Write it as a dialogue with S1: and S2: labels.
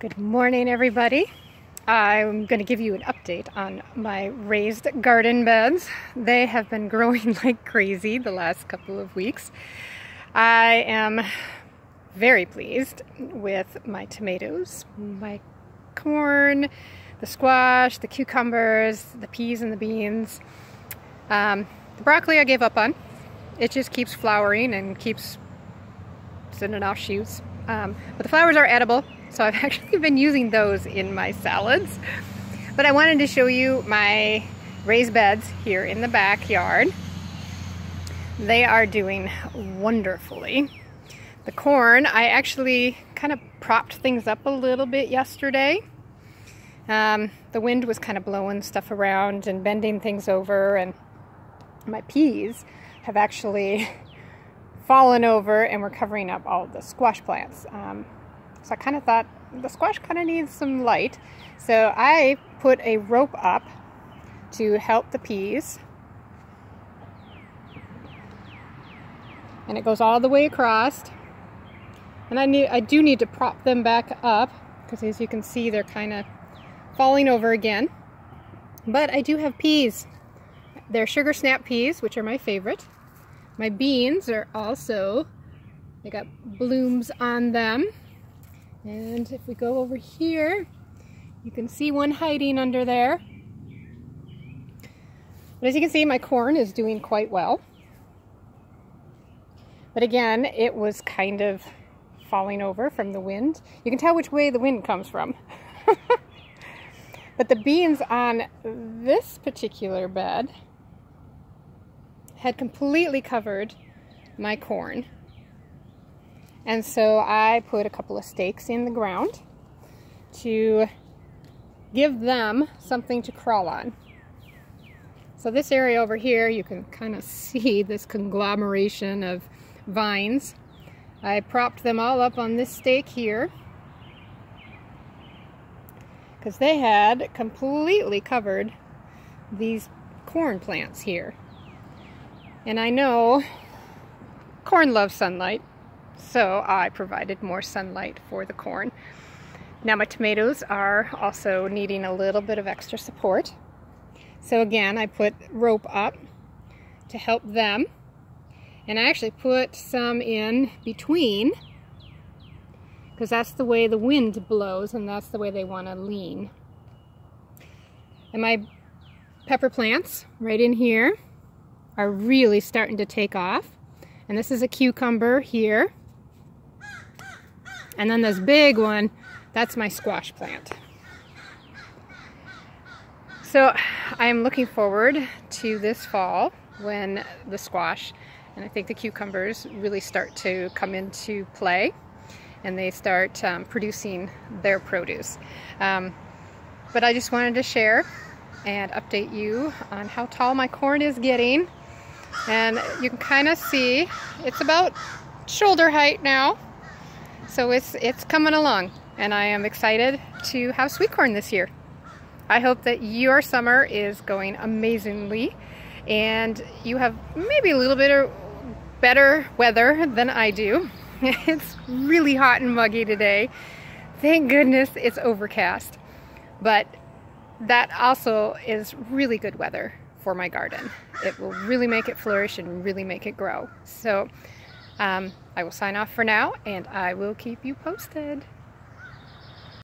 S1: Good morning, everybody. I'm going to give you an update on my raised garden beds. They have been growing like crazy the last couple of weeks. I am very pleased with my tomatoes, my corn, the squash, the cucumbers, the peas and the beans. The broccoli I gave up on. It just keeps flowering and keeps sending off shoots. But the flowers are edible, so I've actually been using those in my salads. But I wanted to show you my raised beds here in the backyard. They are doing wonderfully. The corn, I actually kind of propped things up a little bit yesterday. The wind was kind of blowing stuff around and bending things over, and my peas have actually fallen over and we're covering up all the squash plants. So I kind of thought the squash kind of needs some light. So I put a rope up to help the peas. And it goes all the way across. And I do need to prop them back up because, as you can see, they're kind of falling over again. But I do have peas. They're sugar snap peas, which are my favorite. My beans are also, they got blooms on them. And if we go over here, you can see one hiding under there. But as you can see, my corn is doing quite well. But again, it was kind of falling over from the wind. You can tell which way the wind comes from. But the beans on this particular bed had completely covered my corn. And so I put a couple of stakes in the ground to give them something to crawl on. So this area over here, you can kind of see this conglomeration of vines. I propped them all up on this stake here because they had completely covered these corn plants here. And I know corn loves sunlight, so I provided more sunlight for the corn. Now my tomatoes are also needing a little bit of extra support. So again, I put rope up to help them. And I actually put some in between because that's the way the wind blows and that's the way they want to lean. And my pepper plants right in here are really starting to take off. And this is a cucumber here. And then this big one, that's my squash plant. So I'm looking forward to this fall when the squash and I think the cucumbers really start to come into play and they start producing their produce. But I just wanted to share and update you on how tall my corn is getting. And you can kind of see it's about shoulder height now. So it's coming along, and I am excited to have sweet corn this year. I hope that your summer is going amazingly and you have maybe a little bit of better weather than I do. It's really hot and muggy today. Thank goodness it's overcast. But that also is really good weather for my garden. It will really make it flourish and really make it grow. So I will sign off for now, and I will keep you posted.